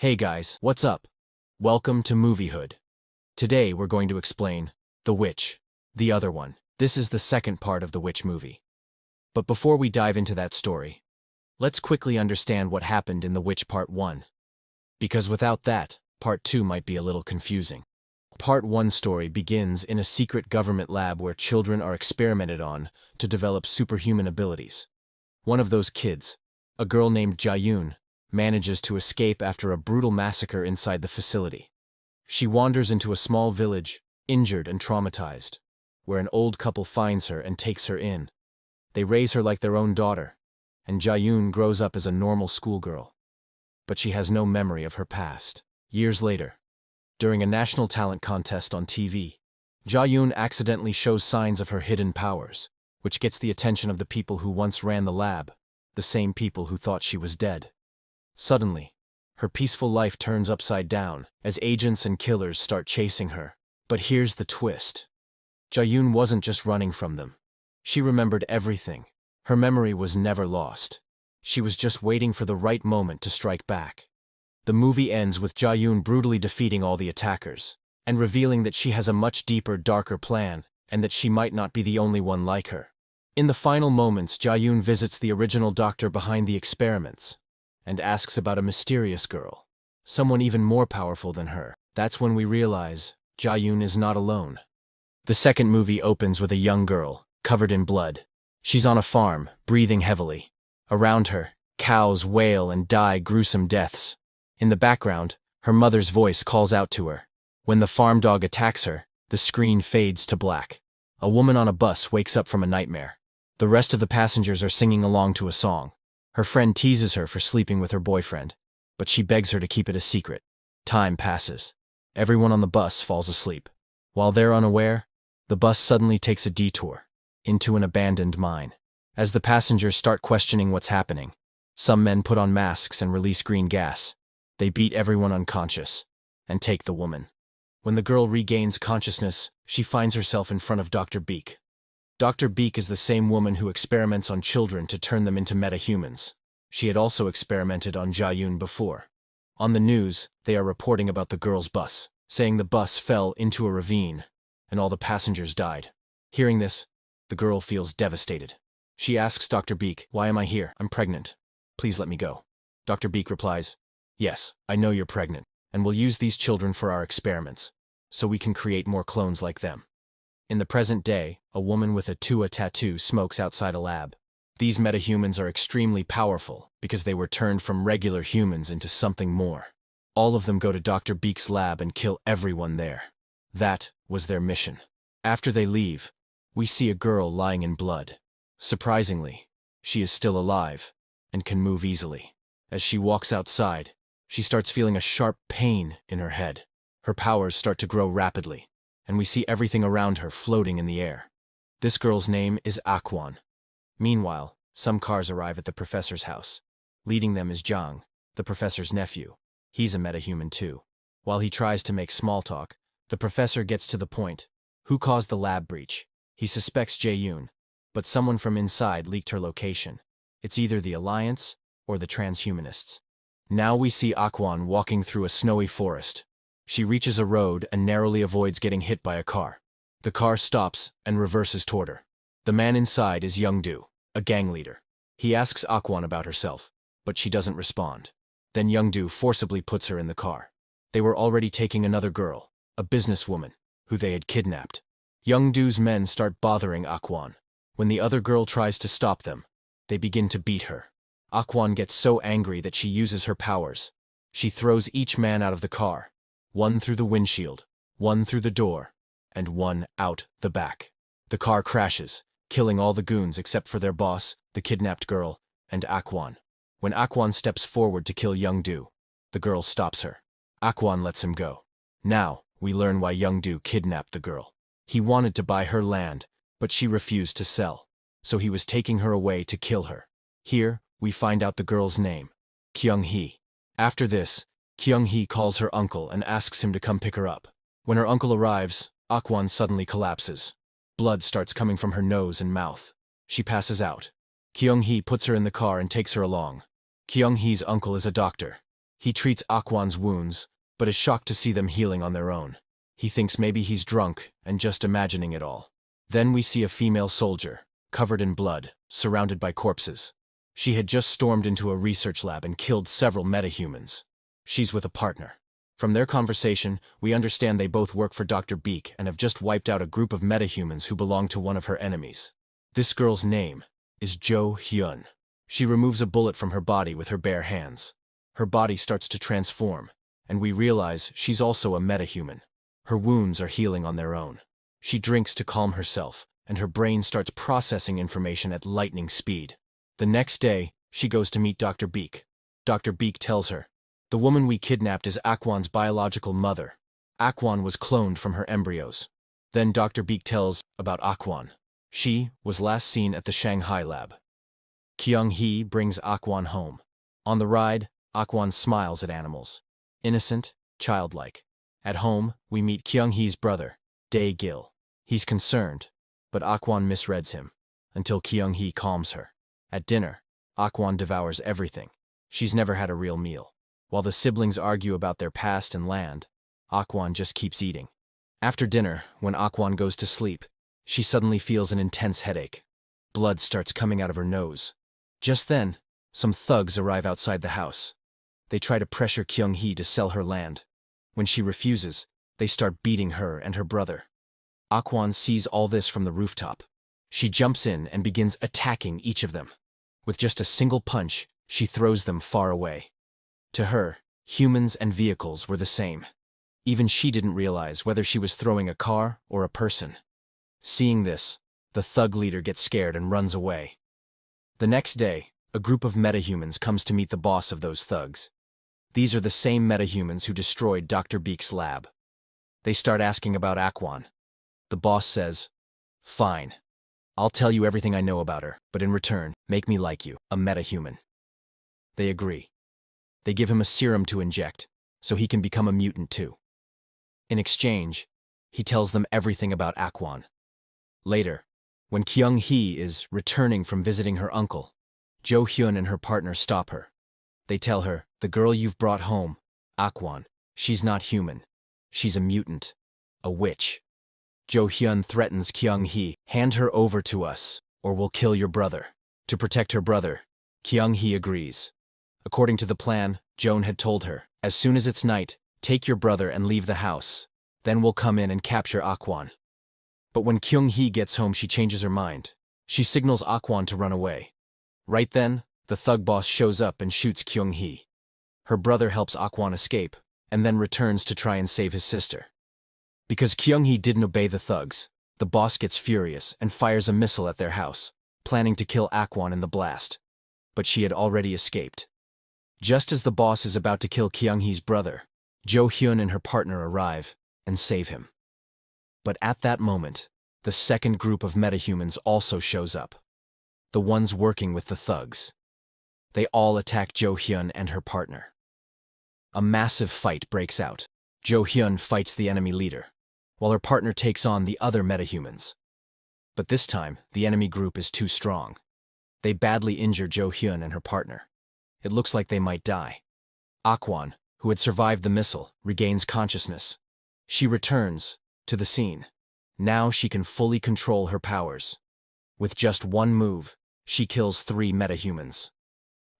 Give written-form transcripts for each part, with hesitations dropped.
Hey guys, what's up? Welcome to Moviehood. Today we're going to explain The Witch, the other one. This is the second part of the Witch movie. But before we dive into that story, let's quickly understand what happened in The Witch Part 1. Because without that, Part 2 might be a little confusing. Part 1 story begins in a secret government lab where children are experimented on to develop superhuman abilities. One of those kids, a girl named Jayun, manages to escape after a brutal massacre inside the facility. She wanders into a small village, injured and traumatized, where an old couple finds her and takes her in. They raise her like their own daughter, and Jayun grows up as a normal schoolgirl. But she has no memory of her past. Years later, during a national talent contest on TV, Jayun accidentally shows signs of her hidden powers, which gets the attention of the people who once ran the lab, the same people who thought she was dead. Suddenly, her peaceful life turns upside down as agents and killers start chasing her. But here's the twist. Jayun wasn't just running from them. She remembered everything. Her memory was never lost. She was just waiting for the right moment to strike back. The movie ends with Jayun brutally defeating all the attackers, and revealing that she has a much deeper, darker plan, and that she might not be the only one like her. In the final moments, Jayun visits the original doctor behind the experiments, and asks about a mysterious girl, someone even more powerful than her. That's when we realize Jayun is not alone. The second movie opens with a young girl, covered in blood. She's on a farm, breathing heavily. Around her, cows wail and die gruesome deaths. In the background, her mother's voice calls out to her. When the farm dog attacks her, the screen fades to black. A woman on a bus wakes up from a nightmare. The rest of the passengers are singing along to a song. Her friend teases her for sleeping with her boyfriend, but she begs her to keep it a secret. Time passes. Everyone on the bus falls asleep. While they're unaware, the bus suddenly takes a detour into an abandoned mine. As the passengers start questioning what's happening, some men put on masks and release green gas. They beat everyone unconscious and take the woman. When the girl regains consciousness, she finds herself in front of Dr. Beak. Dr. Beak is the same woman who experiments on children to turn them into metahumans. She had also experimented on Jayun before. On the news, they are reporting about the girl's bus, saying the bus fell into a ravine, and all the passengers died. Hearing this, the girl feels devastated. She asks Dr. Beak, "Why am I here? I'm pregnant. Please let me go." Dr. Beak replies, "Yes, I know you're pregnant, and we'll use these children for our experiments, so we can create more clones like them." In the present day, a woman with a Tua tattoo smokes outside a lab. These metahumans are extremely powerful because they were turned from regular humans into something more. All of them go to Dr. Beak's lab and kill everyone there. That was their mission. After they leave, we see a girl lying in blood. Surprisingly, she is still alive and can move easily. As she walks outside, she starts feeling a sharp pain in her head. Her powers start to grow rapidly, and we see everything around her floating in the air. This girl's name is Aquan. Meanwhile, some cars arrive at the professor's house. Leading them is Zhang, the professor's nephew. He's a metahuman too. While he tries to make small talk, the professor gets to the point. Who caused the lab breach? He suspects Jayun, but someone from inside leaked her location. It's either the Alliance or the transhumanists. Now we see Aquan walking through a snowy forest. She reaches a road and narrowly avoids getting hit by a car. The car stops and reverses toward her. The man inside is Youngdu, a gang leader. He asks Aquan about herself, but she doesn't respond. Then Youngdu forcibly puts her in the car. They were already taking another girl, a businesswoman, who they had kidnapped. Youngdu's men start bothering Aquan. When the other girl tries to stop them, they begin to beat her. Aquan gets so angry that she uses her powers. She throws each man out of the car. One through the windshield, one through the door, and one out the back. The car crashes, killing all the goons except for their boss, the kidnapped girl, and Aquan. When Aquan steps forward to kill Youngdu, the girl stops her. Aquan lets him go. Now, we learn why Youngdu kidnapped the girl. He wanted to buy her land, but she refused to sell, so he was taking her away to kill her. Here, we find out the girl's name, Kyung-hee. After this, Kyung-hee calls her uncle and asks him to come pick her up. When her uncle arrives, Aquan suddenly collapses. Blood starts coming from her nose and mouth. She passes out. Kyung-hee puts her in the car and takes her along. Kyung-hee's uncle is a doctor. He treats Aquan's wounds, but is shocked to see them healing on their own. He thinks maybe he's drunk and just imagining it all. Then we see a female soldier, covered in blood, surrounded by corpses. She had just stormed into a research lab and killed several metahumans. She's with a partner. From their conversation, we understand they both work for Dr. Beak and have just wiped out a group of metahumans who belong to one of her enemies. This girl's name is Jo Hyun. She removes a bullet from her body with her bare hands. Her body starts to transform, and we realize she's also a metahuman. Her wounds are healing on their own. She drinks to calm herself, and her brain starts processing information at lightning speed. The next day, she goes to meet Dr. Beak. Dr. Beak tells her, "The woman we kidnapped is Aquan's biological mother. Aquan was cloned from her embryos." Then Dr. Beak tells about Aquan. She was last seen at the Shanghai lab. Kyung-hee brings Aquan home. On the ride, Aquan smiles at animals. Innocent, childlike. At home, we meet Kyung-hee's brother, Dae-gil. He's concerned, but Aquan misreads him, until Kyung-hee calms her. At dinner, Aquan devours everything. She's never had a real meal. While the siblings argue about their past and land, Aquan just keeps eating. After dinner, when Aquan goes to sleep, she suddenly feels an intense headache. Blood starts coming out of her nose. Just then, some thugs arrive outside the house. They try to pressure Kyung-hee to sell her land. When she refuses, they start beating her and her brother. Aquan sees all this from the rooftop. She jumps in and begins attacking each of them. With just a single punch, she throws them far away. To her, humans and vehicles were the same. Even she didn't realize whether she was throwing a car or a person. Seeing this, the thug leader gets scared and runs away. The next day, a group of metahumans comes to meet the boss of those thugs. These are the same metahumans who destroyed Dr. Beak's lab. They start asking about Aquan. The boss says, "Fine. I'll tell you everything I know about her, but in return, make me like you, a metahuman." They agree. They give him a serum to inject, so he can become a mutant too. In exchange, he tells them everything about Aquan. Later, when Kyung-hee is returning from visiting her uncle, Jo Hyun and her partner stop her. They tell her, "The girl you've brought home, Aquan, she's not human. She's a mutant. A witch." Jo Hyun threatens Kyung-hee, "Hand her over to us, or we'll kill your brother." To protect her brother, Kyung-hee agrees. According to the plan, Joan had told her, "As soon as it's night, take your brother and leave the house. Then we'll come in and capture Aquan." But when Kyung-hee gets home, she changes her mind. She signals Aquan to run away. Right then, the thug boss shows up and shoots Kyung-hee. Her brother helps Aquan escape, and then returns to try and save his sister. Because Kyung-hee didn't obey the thugs, the boss gets furious and fires a missile at their house, planning to kill Aquan in the blast. But she had already escaped. Just as the boss is about to kill Kyung-hee's brother, Jo Hyun and her partner arrive and save him. But at that moment, the second group of metahumans also shows up. The ones working with the thugs. They all attack Jo Hyun and her partner. A massive fight breaks out. Jo Hyun fights the enemy leader, while her partner takes on the other metahumans. But this time, the enemy group is too strong. They badly injure Jo Hyun and her partner. It looks like they might die. Aquan, who had survived the missile, regains consciousness. She returns to the scene. Now she can fully control her powers. With just one move, she kills 3 metahumans.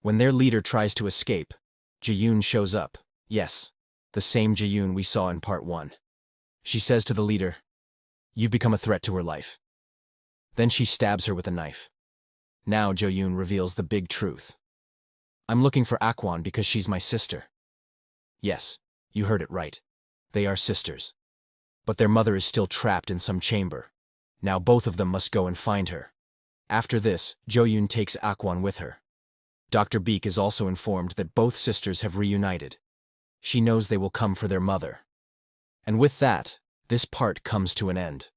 When their leader tries to escape, Jaeyoon shows up. Yes, the same Jaeyoon we saw in part 1. She says to the leader, "You've become a threat to her life." Then she stabs her with a knife. Now Jaeyoon reveals the big truth. "I'm looking for Aquan because she's my sister." Yes, you heard it right. They are sisters. But their mother is still trapped in some chamber. Now both of them must go and find her. After this, Jaeyoon takes Aquan with her. Dr. Beak is also informed that both sisters have reunited. She knows they will come for their mother. And with that, this part comes to an end.